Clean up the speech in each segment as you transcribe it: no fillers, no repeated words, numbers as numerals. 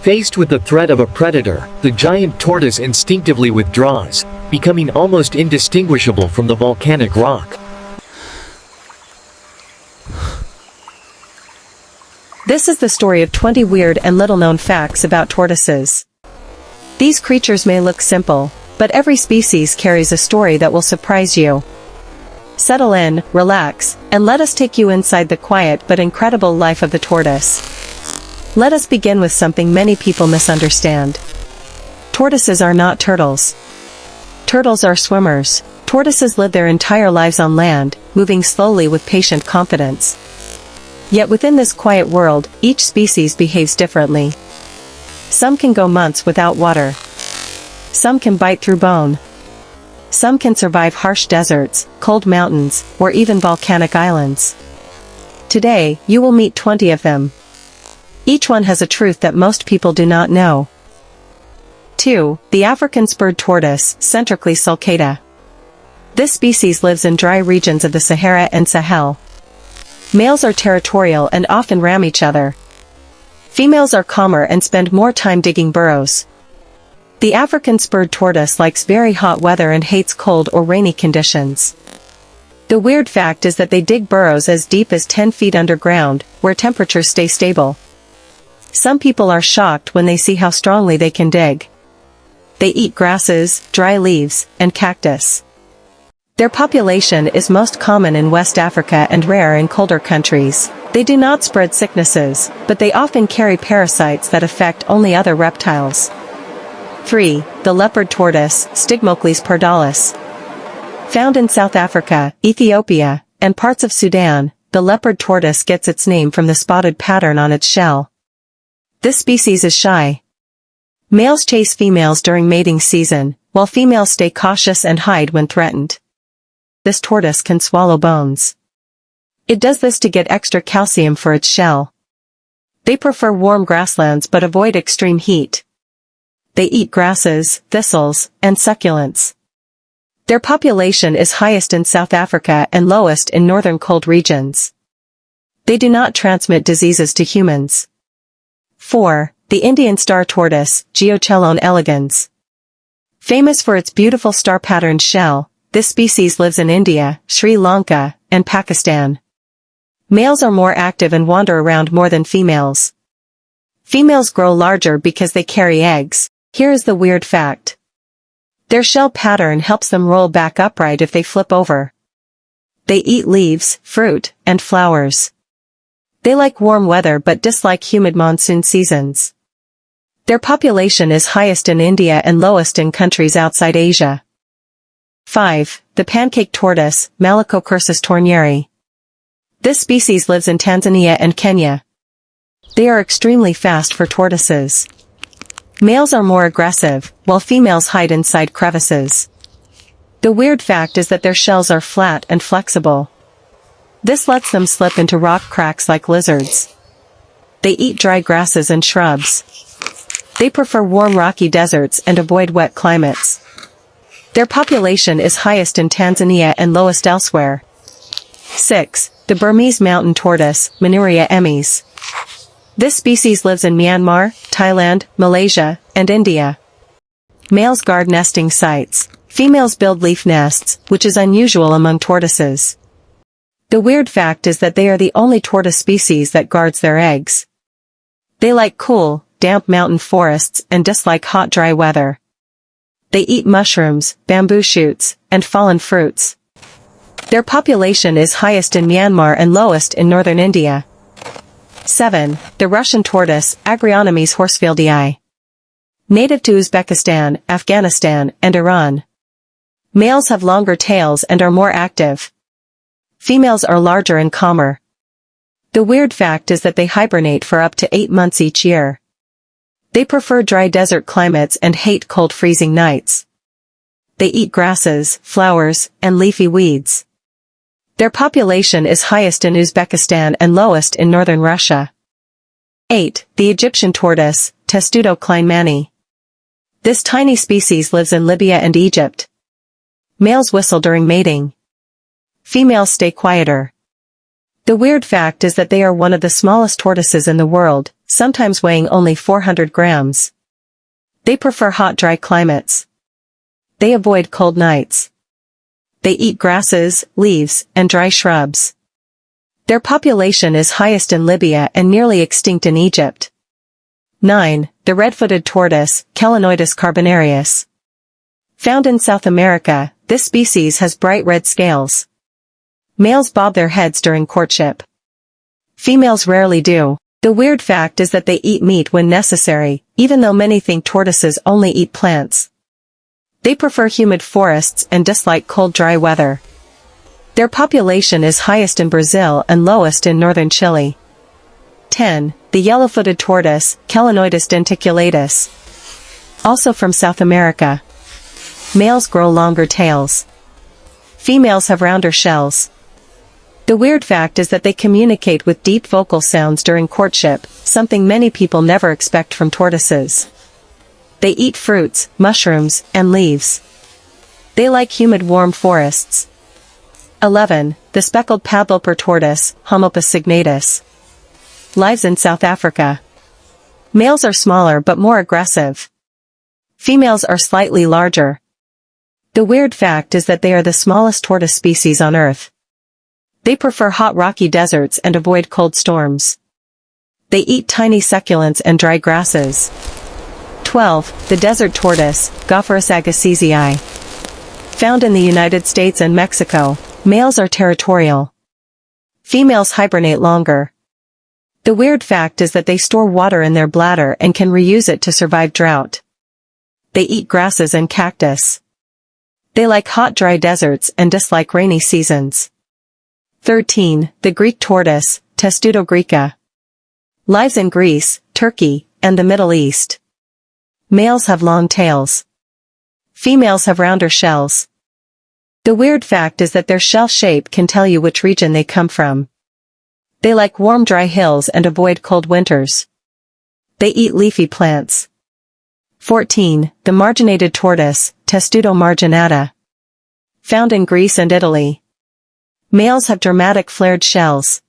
Faced with the threat of a predator, the giant tortoise instinctively withdraws, becoming almost indistinguishable from the volcanic rock. This is the story of 20 weird and little-known facts about tortoises. These creatures may look simple, but every species carries a story that will surprise you. Settle in, relax, and let us take you inside the quiet but incredible life of the tortoise. Let us begin with something many people misunderstand. Tortoises are not turtles. Turtles are swimmers. Tortoises live their entire lives on land, moving slowly with patient confidence. Yet within this quiet world, each species behaves differently. Some can go months without water. Some can bite through bone. Some can survive harsh deserts, cold mountains, or even volcanic islands. Today, you will meet 20 of them. Each one has a truth that most people do not know. 2. The African spurred tortoise, Centricles sulcata. This species lives in dry regions of the Sahara and Sahel. Males are territorial and often ram each other. Females are calmer and spend more time digging burrows. The African spurred tortoise likes very hot weather and hates cold or rainy conditions. The weird fact is that they dig burrows as deep as 10 feet underground, where temperatures stay stable. Some people are shocked when they see how strongly they can dig. They eat grasses, dry leaves, and cactus. Their population is most common in West Africa and rare in colder countries. They do not spread sicknesses, but they often carry parasites that affect only other reptiles. 3. The leopard tortoise, Stigmocles pardalis. Found in South Africa, Ethiopia, and parts of Sudan, the leopard tortoise gets its name from the spotted pattern on its shell. This species is shy. Males chase females during mating season, while females stay cautious and hide when threatened. This tortoise can swallow bones. It does this to get extra calcium for its shell. They prefer warm grasslands but avoid extreme heat. They eat grasses, thistles, and succulents. Their population is highest in South Africa and lowest in northern cold regions. They do not transmit diseases to humans. 4. The Indian star tortoise, Geochelone elegans. Famous for its beautiful star-patterned shell, this species lives in India, Sri Lanka, and Pakistan. Males are more active and wander around more than females. Females grow larger because they carry eggs. Here is the weird fact. Their shell pattern helps them roll back upright if they flip over. They eat leaves, fruit, and flowers. They like warm weather but dislike humid monsoon seasons. Their population is highest in India and lowest in countries outside Asia. 5. The pancake tortoise, Malacocursus tornieri. This species lives in Tanzania and Kenya. They are extremely fast for tortoises. Males are more aggressive, while females hide inside crevices. The weird fact is that their shells are flat and flexible. This lets them slip into rock cracks like lizards. They eat dry grasses and shrubs. They prefer warm rocky deserts and avoid wet climates. Their population is highest in Tanzania and lowest elsewhere. 6. The Burmese mountain tortoise, Menuria emys. This species lives in Myanmar, Thailand, Malaysia, and India. Males guard nesting sites. Females build leaf nests, which is unusual among tortoises. The weird fact is that they are the only tortoise species that guards their eggs. They like cool, damp mountain forests and dislike hot dry weather. They eat mushrooms, bamboo shoots, and fallen fruits. Their population is highest in Myanmar and lowest in northern India. 7. The Russian tortoise, Agrionomys horsfieldii. Native to Uzbekistan, Afghanistan, and Iran. Males have longer tails and are more active. Females are larger and calmer. The weird fact is that they hibernate for up to 8 months each year. They prefer dry desert climates and hate cold freezing nights. They eat grasses, flowers, and leafy weeds. Their population is highest in Uzbekistan and lowest in northern Russia. 8. The Egyptian tortoise, Testudo kleinmanni. This tiny species lives in Libya and Egypt. Males whistle during mating. Females stay quieter. The weird fact is that they are one of the smallest tortoises in the world, sometimes weighing only 400 grams. They prefer hot, dry climates. They avoid cold nights. They eat grasses, leaves, and dry shrubs. Their population is highest in Libya and nearly extinct in Egypt. 9. The red-footed tortoise, Calanoidus carbonarius. Found in South America, this species has bright red scales. Males bob their heads during courtship. Females rarely do. The weird fact is that they eat meat when necessary, even though many think tortoises only eat plants. They prefer humid forests and dislike cold, dry weather. Their population is highest in Brazil and lowest in northern Chile. 10. The yellow-footed tortoise, Calanoidus denticulatus. Also from South America. Males grow longer tails. Females have rounder shells. The weird fact is that they communicate with deep vocal sounds during courtship, something many people never expect from tortoises. They eat fruits, mushrooms, and leaves. They like humid, warm forests. 11. The speckled padloper tortoise, Homopus signatus. Lives in South Africa. Males are smaller but more aggressive. Females are slightly larger. The weird fact is that they are the smallest tortoise species on Earth. They prefer hot, rocky deserts and avoid cold storms. They eat tiny succulents and dry grasses. 12. The desert tortoise, Gophorus agassizii. Found in the United States and Mexico, males are territorial. Females hibernate longer. The weird fact is that they store water in their bladder and can reuse it to survive drought. They eat grasses and cactus. They like hot, dry deserts and dislike rainy seasons. 13. The Greek tortoise, Testudo greca. Lives in Greece, Turkey, and the Middle East. Males have long tails. Females have rounder shells. The weird fact is that their shell shape can tell you which region they come from. They like warm, dry hills and avoid cold winters. They eat leafy plants. 14. The marginated tortoise, Testudo marginata. Found in Greece and Italy. Males have dramatic flared shells.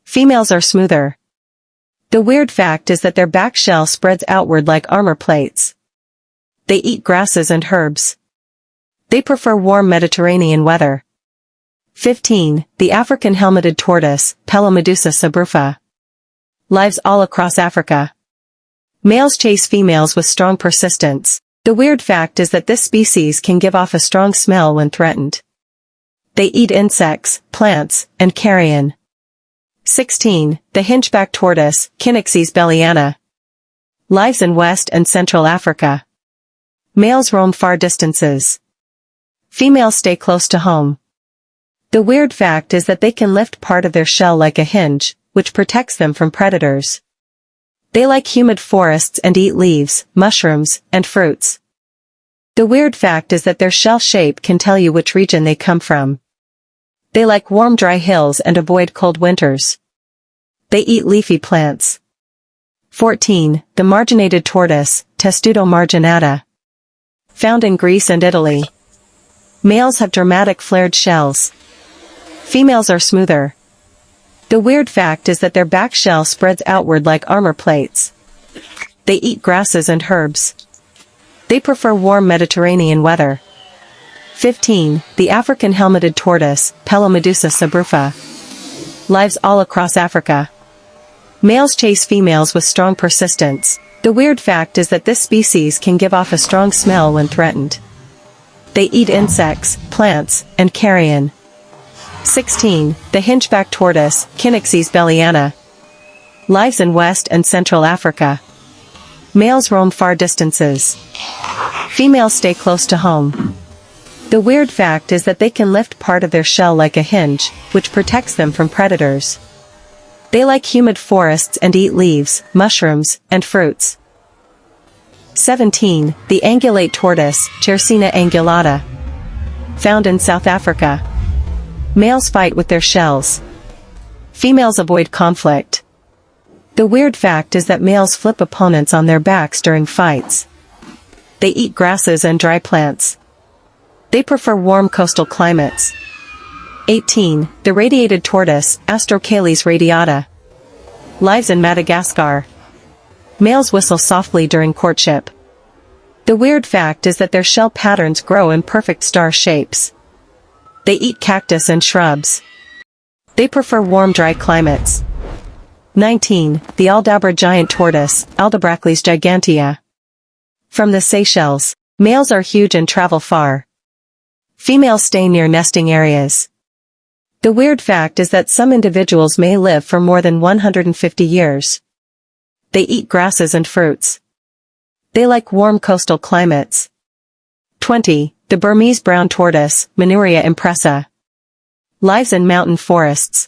Females are smoother. The weird fact is that their back shell spreads outward like armor plates. They eat grasses and herbs. They prefer warm Mediterranean weather. 15. The African helmeted tortoise, Pelomedusa subrufa. Lives all across Africa. Males chase females with strong persistence. The weird fact is that this species can give off a strong smell when threatened. They eat insects, plants, and carrion. 16. The hinchback tortoise, Cynixes belliana. Lives in West and Central Africa. Males roam far distances. Females stay close to home. The weird fact is that they can lift part of their shell like a hinge, which protects them from predators. They like humid forests and eat leaves, mushrooms, and fruits. The weird fact is that their shell shape can tell you which region they come from. They like warm, dry hills and avoid cold winters. They eat leafy plants. 14. The marginated tortoise, Testudo marginata. Found in Greece and Italy. Males have dramatic flared shells. Females are smoother. The weird fact is that their back shell spreads outward like armor plates. They eat grasses and herbs. They prefer warm Mediterranean weather. 15. The African helmeted tortoise, Pelomedusa subrufa. Lives all across Africa. Males chase females with strong persistence. The weird fact is that this species can give off a strong smell when threatened. They eat insects, plants, and carrion. 16. The hinchback tortoise, Cynixes belliana. Lives in West and Central Africa. Males roam far distances. Females stay close to home. The weird fact is that they can lift part of their shell like a hinge, which protects them from predators. They like humid forests and eat leaves, mushrooms, and fruits. 17. The angulate tortoise, Chercina angulata. Found in South Africa. Males fight with their shells. Females avoid conflict. The weird fact is that males flip opponents on their backs during fights. They eat grasses and dry plants. They prefer warm coastal climates. 18. The radiated tortoise, Astrocales radiata. Lives in Madagascar. Males whistle softly during courtship. The weird fact is that their shell patterns grow in perfect star shapes. They eat cactus and shrubs. They prefer warm, dry climates. 19. The Aldabra giant tortoise, Aldabracles gigantea. From the Seychelles. Males are huge and travel far. Females stay near nesting areas. The weird fact is that some individuals may live for more than 150 years. They eat grasses and fruits. They like warm coastal climates. 20. The Burmese brown tortoise, Manuria impressa. Lives in mountain forests.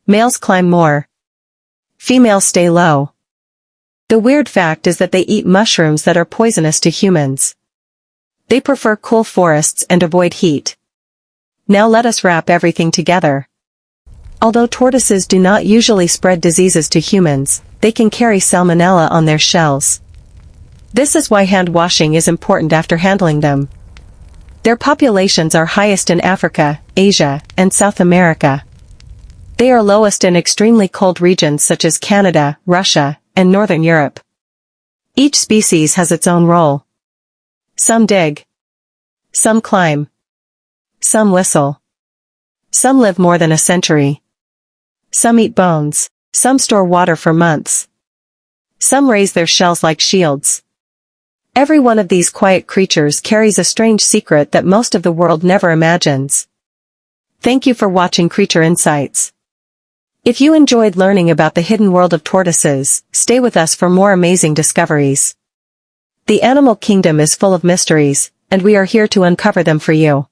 Males climb more. Females stay low. The weird fact is that they eat mushrooms that are poisonous to humans. They prefer cool forests and avoid heat. Now let us wrap everything together. Although tortoises do not usually spread diseases to humans, they can carry salmonella on their shells. This is why hand washing is important after handling them. Their populations are highest in Africa, Asia, and South America. They are lowest in extremely cold regions such as Canada, Russia, and Northern Europe. Each species has its own role. Some dig. Some climb. Some whistle. Some live more than a century. Some eat bones. Some store water for months. Some raise their shells like shields. Every one of these quiet creatures carries a strange secret that most of the world never imagines. Thank you for watching Creature Insights. If you enjoyed learning about the hidden world of tortoises, stay with us for more amazing discoveries. The animal kingdom is full of mysteries, and we are here to uncover them for you.